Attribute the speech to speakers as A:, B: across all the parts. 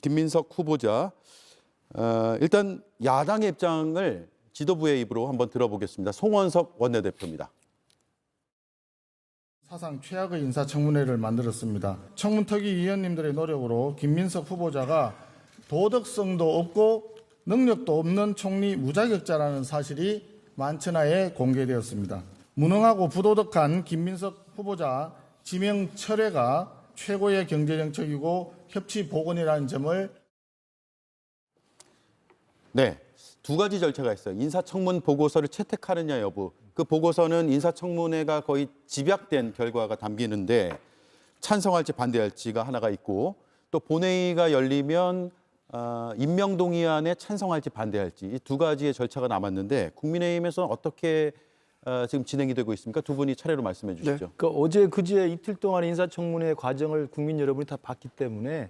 A: 김민석 후보자. 일단 야당의 입장을 지도부의 입으로 한번 들어보겠습니다. 송원석 원내대표입니다.
B: 사상 최악의 인사청문회를 만들었습니다. 청문특위 위원님들의 노력으로 김민석 후보자가 도덕성도 없고 능력도 없는 총리 무자격자라는 사실이 만천하에 공개되었습니다. 무능하고 부도덕한 김민석 후보자 지명 철회가 최고의 경제정책이고 협치복원이라는 점을
A: 네, 두 가지 절차가 있어요. 인사청문 보고서를 채택하느냐 여부. 그 보고서는 인사청문회가 거의 집약된 결과가 담기는데 찬성할지 반대할지가 하나가 있고 또 본회의가 열리면 임명동의안에 찬성할지 반대할지 이 두 가지의 절차가 남았는데 국민의힘에서는 어떻게 지금 진행이 되고 있습니까? 두 분이 차례로 말씀해 주시죠.
C: 네, 그러니까 어제 그제 이틀 동안 인사청문회 과정을 국민 여러분이 다 봤기 때문에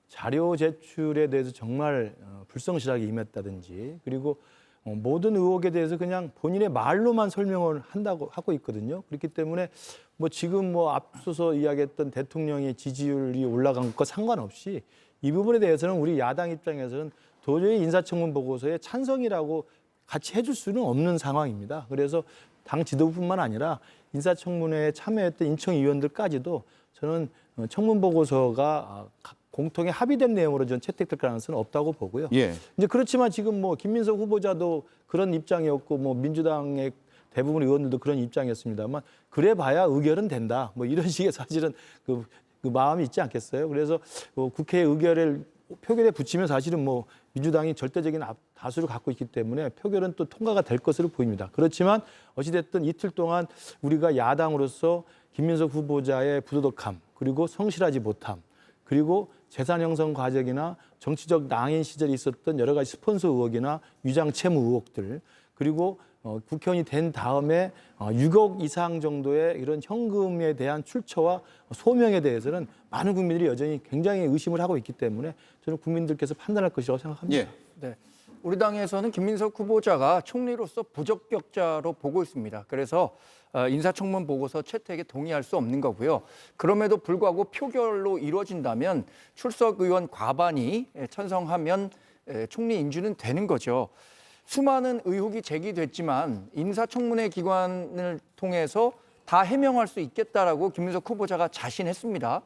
C: 자료 제출에 대해서 정말 불성실하게 임했다든지 그리고 모든 의혹에 대해서 그냥 본인의 말로만 설명을 한다고 하고 있거든요. 그렇기 때문에 뭐 지금 뭐 앞서서 이야기했던 대통령의 지지율이 올라간 것과 상관없이 이 부분에 대해서는 우리 야당 입장에서는 도저히 인사청문 보고서에 찬성이라고 같이 해줄 수는 없는 상황입니다. 그래서 당 지도부뿐만 아니라 인사청문회에 참여했던 인청위원들까지도 저는 청문 보고서가 공통의 합의된 내용으로 전 채택될 가능성은 없다고 보고요.
A: 예.
C: 이제 그렇지만 지금 뭐 김민석 후보자도 그런 입장이었고 뭐 민주당의 대부분 의원들도 그런 입장이었습니다만 그래봐야 의결은 된다. 뭐 이런 식의 사실은 그 마음이 있지 않겠어요? 그래서 국회 의결을 표결에 붙이면 사실은 뭐 민주당이 절대적인 다수를 갖고 있기 때문에 표결은 또 통과가 될 것으로 보입니다. 그렇지만 어찌됐든 이틀 동안 우리가 야당으로서 김민석 후보자의 부도덕함 그리고 성실하지 못함 그리고 재산 형성 과정이나 정치적 낭인 시절에 있었던 여러 가지 스폰서 의혹이나 위장 채무 의혹들 그리고 국회의원이 된 다음에 6억 이상 정도의 이런 현금에 대한 출처와 소명에 대해서는 많은 국민들이 여전히 굉장히 의심을 하고 있기 때문에 저는 국민들께서 판단할 것이라고 생각합니다.
A: 예.
D: 네, 우리 당에서는 김민석 후보자가 총리로서 부적격자로 보고 있습니다. 그래서 인사청문 보고서 채택에 동의할 수 없는 거고요. 그럼에도 불구하고 표결로 이루어진다면 출석 의원 과반이 찬성하면 총리 인준은 되는 거죠. 수많은 의혹이 제기됐지만 인사청문회 기관을 통해서 다 해명할 수 있겠다라고 김민석 후보자가 자신했습니다.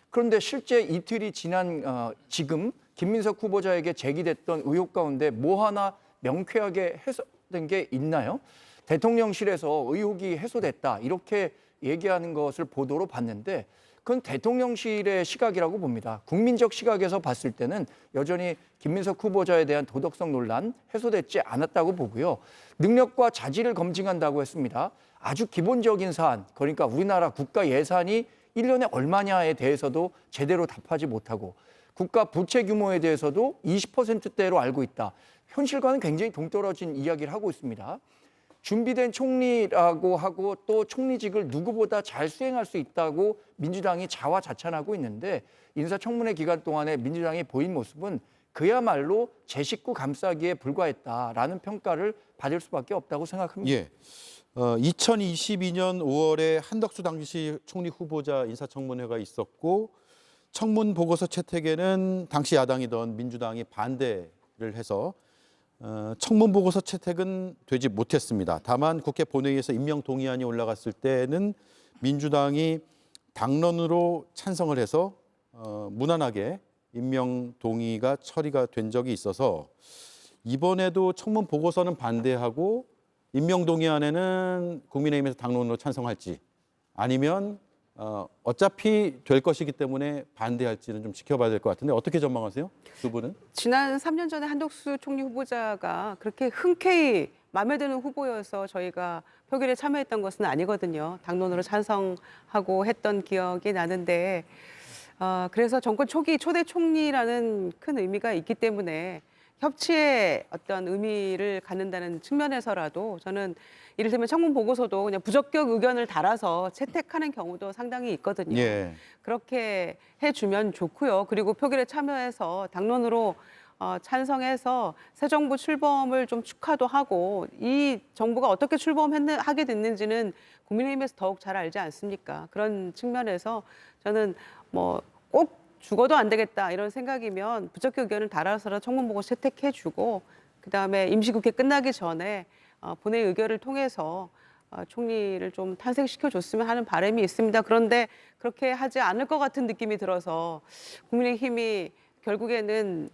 D: 그런데 실제 이틀이 지난 지금 김민석 후보자에게 제기됐던 의혹 가운데 뭐 하나 명쾌하게 해소된 게 있나요? 대통령실에서 의혹이 해소됐다 이렇게 얘기하는 것을 보도로 봤는데 그건 대통령실의 시각이라고 봅니다. 국민적 시각에서 봤을 때는 여전히 김민석 후보자에 대한 도덕성 논란 해소되지 않았다고 보고요. 능력과 자질을 검증한다고 했습니다. 아주 기본적인 사안, 그러니까 우리나라 국가 예산이 1년에 얼마냐에 대해서도 제대로 답하지 못하고 국가 부채 규모에 대해서도 20%대로 알고 있다. 현실과는 굉장히 동떨어진 이야기를 하고 있습니다. 준비된 총리라고 하고 또 총리직을 누구보다 잘 수행할 수 있다고 민주당이 자화자찬하고 있는데 인사청문회 기간 동안에 민주당이 보인 모습은 그야말로 제 식구 감싸기에 불과했다라는 평가를 받을 수밖에 없다고 생각합니다.
A: 예. 2022년 5월에 한덕수 당시 총리 후보자 인사청문회가 있었고 청문 보고서 채택에는 당시 야당이던 민주당이 반대를 해서 청문 보고서 채택은 되지 못했습니다. 다만 국회 본회의에서 임명 동의안이 올라갔을 때는 민주당이 당론으로 찬성을 해서 무난하게 임명 동의가 처리가 된 적이 있어서 이번에도 청문 보고서는 반대하고 임명 동의안에는 국민의힘에서 당론으로 찬성할지 아니면 어차피 될 것이기 때문에 반대할지는 좀 지켜봐야 될 것 같은데 어떻게 전망하세요? 두 분은?
E: 지난 3년 전에 한덕수 총리 후보자가 그렇게 흔쾌히 마음에 드는 후보여서 저희가 표결에 참여했던 것은 아니거든요. 당론으로 찬성하고 했던 기억이 나는데 그래서 정권 초기 초대 총리라는 큰 의미가 있기 때문에 협치의 어떤 의미를 갖는다는 측면에서라도 저는 이를테면 청문 보고서도 그냥 부적격 의견을 달아서 채택하는 경우도 상당히 있거든요.
A: 예.
E: 그렇게 해주면 좋고요. 그리고 표결에 참여해서 당론으로 찬성해서 새 정부 출범을 좀 축하도 하고 이 정부가 어떻게 하게 됐는지는 국민의힘에서 더욱 잘 알지 않습니까? 그런 측면에서 저는 뭐 꼭 죽어도 안 되겠다 이런 생각이면 부적격 의견을 달아서 청문 보고 채택해주고 그다음에 임시국회 끝나기 전에 본회의 의결을 통해서 총리를 좀 탄생시켜줬으면 하는 바람이 있습니다. 그런데 그렇게 하지 않을 것 같은 느낌이 들어서 국민의힘이 결국에는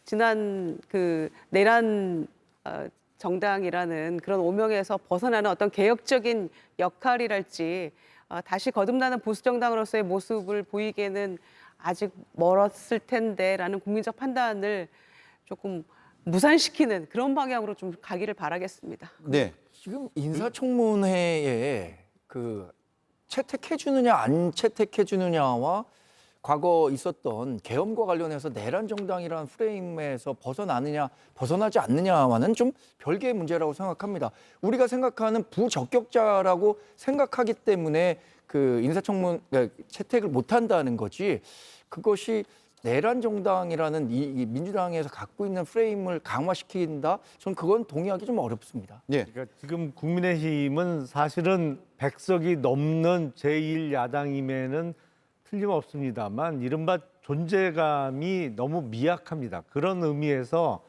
E: 지난 그 내란 정당이라는 그런 오명에서 벗어나는 어떤 개혁적인 역할이랄지 다시 거듭나는 보수 정당으로서의 모습을 보이기에는 아직 멀었을 텐데라는 국민적 판단을 조금 무산시키는 그런 방향으로 좀 가기를 바라겠습니다.
A: 네.
D: 지금 인사청문회에 그 채택해 주느냐 안 채택해 주느냐와 과거 있었던 계엄과 관련해서 내란 정당이라는 프레임에서 벗어나느냐 벗어나지 않느냐와는 좀 별개의 문제라고 생각합니다. 우리가 생각하는 부적격자라고 생각하기 때문에 그 인사청문 채택을 못 한다는 거지, 그것이 내란 정당이라는 이 민주당에서 갖고 있는 프레임을 강화시킨다? 저는 그건 동의하기 좀 어렵습니다.
A: 예.
C: 그러니까 지금 국민의힘은 사실은 100석이 넘는 제1야당임에는 틀림없습니다만 이른바 존재감이 너무 미약합니다. 그런 의미에서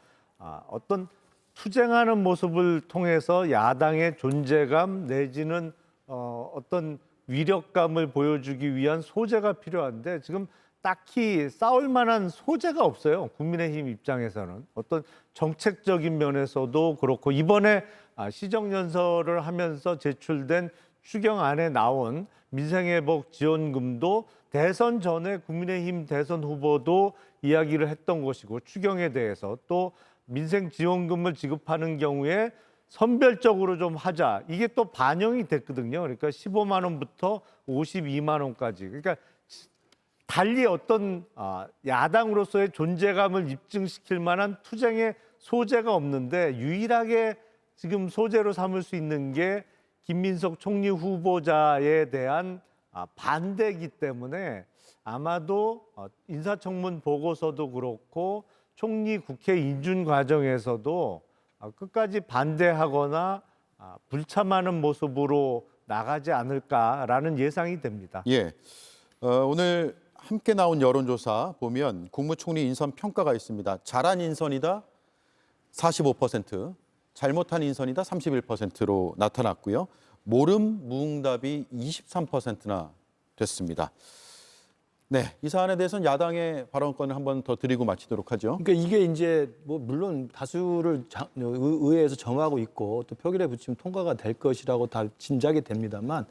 C: 어떤 투쟁하는 모습을 통해서 야당의 존재감 내지는 어떤 위력감을 보여주기 위한 소재가 필요한데 지금 딱히 싸울 만한 소재가 없어요. 국민의힘 입장에서는 어떤 정책적인 면에서도 그렇고 이번에 시정연설을 하면서 제출된 추경안에 나온 민생회복 지원금도 대선 전에 국민의힘 대선 후보도 이야기를 했던 것이고, 추경에 대해서 또 민생 지원금을 지급하는 경우에 선별적으로 좀 하자, 이게 또 반영이 됐거든요. 그러니까 15만 원부터 52만 원까지. 그러니까 달리 어떤 야당으로서의 존재감을 입증시킬 만한 투쟁의 소재가 없는데 유일하게 지금 소재로 삼을 수 있는 게 김민석 총리 후보자에 대한 반대이기 때문에 아마도 인사청문 보고서도 그렇고 총리 국회 인준 과정에서도 끝까지 반대하거나 불참하는 모습으로 나가지 않을까라는 예상이 됩니다.
A: 예. 오늘 함께 나온 여론조사 보면 국무총리 인선 평가가 있습니다. 잘한 인선이다 45%, 잘못한 인선이다 31%로 나타났고요. 모름, 무응답이 23%나 됐습니다. 네, 이 사안에 대해서는 야당의 발언권을 한번 더 드리고 마치도록 하죠.
C: 그러니까 이게 이제 뭐 물론 다수를 의회에서 정하고 있고 또 표결에 붙이면 통과가 될 것이라고 다 짐작이 됩니다만,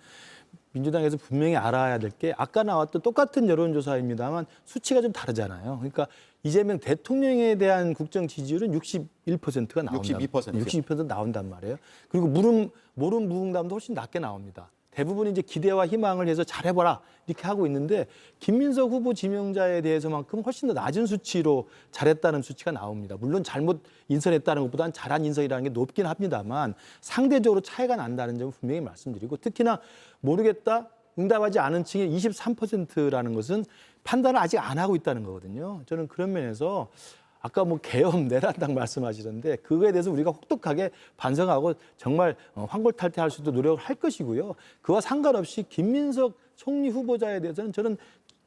C: 민주당에서 분명히 알아야 될 게 아까 나왔던 똑같은 여론조사입니다만 수치가 좀 다르잖아요. 그러니까 이재명 대통령에 대한 국정 지지율은 61%가 나온다. 62% 나온단 말이에요. 그리고 모름 무응답도 훨씬 낮게 나옵니다. 대부분 이제 기대와 희망을 해서 잘해봐라 이렇게 하고 있는데 김민석 후보 지명자에 대해서만큼 훨씬 더 낮은 수치로 잘했다는 수치가 나옵니다. 물론 잘못 인선했다는 것보다는 잘한 인선이라는 게 높긴 합니다만 상대적으로 차이가 난다는 점을 분명히 말씀드리고, 특히나 모르겠다, 응답하지 않은 층의 23%라는 것은 판단을 아직 안 하고 있다는 거거든요. 저는 그런 면에서 아까 뭐 계엄 내란당 말씀하시던데 그거에 대해서 우리가 혹독하게 반성하고 정말 환골탈태할 수 있도록 노력을 할 것이고요. 그와 상관없이 김민석 총리 후보자에 대해서는 저는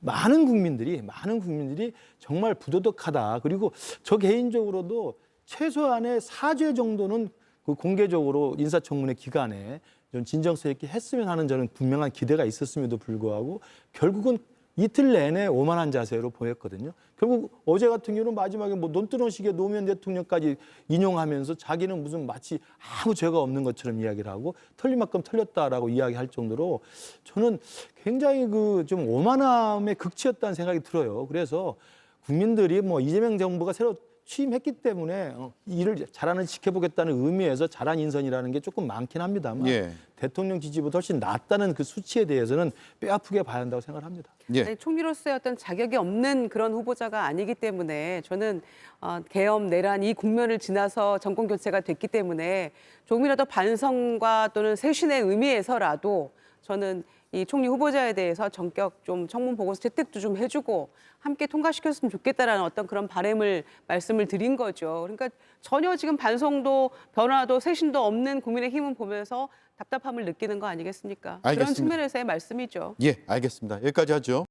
C: 많은 국민들이 정말 부도덕하다. 그리고 저 개인적으로도 최소한의 사죄 정도는 그 공개적으로 인사청문회 기간에 좀 진정성 있게 했으면 하는 저는 분명한 기대가 있었음에도 불구하고 결국은 이틀 내내 오만한 자세로 보였거든요. 결국 어제 같은 경우는 마지막에 뭐 논두렁식의 노무현 대통령까지 인용하면서 자기는 무슨 마치 아무 죄가 없는 것처럼 이야기를 하고 털릴 만큼 털렸다라고 이야기할 정도로 저는 굉장히 그 좀 오만함의 극치였다는 생각이 들어요. 그래서 국민들이 뭐 이재명 정부가 새로 취임했기 때문에 일을 잘하는 지켜보겠다는 의미에서 잘한 인선이라는 게 조금 많긴 합니다만
A: 예.
C: 대통령 지지보다 훨씬 낮다는 그 수치에 대해서는 뼈아프게 봐야 한다고 생각을 합니다.
A: 예.
E: 아니, 총리로서의 어떤 자격이 없는 그런 후보자가 아니기 때문에 저는 계엄, 내란 이 국면을 지나서 정권 교체가 됐기 때문에 조금이라도 반성과 또는 쇄신의 의미에서라도 저는 이 총리 후보자에 대해서 전격 좀 청문 보고서 채택도 좀 해주고 함께 통과시켰으면 좋겠다라는 어떤 그런 바람을 말씀을 드린 거죠. 그러니까 전혀 지금 반성도 변화도 쇄신도 없는 국민의힘은 보면서 답답함을 느끼는 거 아니겠습니까?
A: 알겠습니다.
E: 그런 측면에서의 말씀이죠.
A: 예, 알겠습니다. 여기까지 하죠.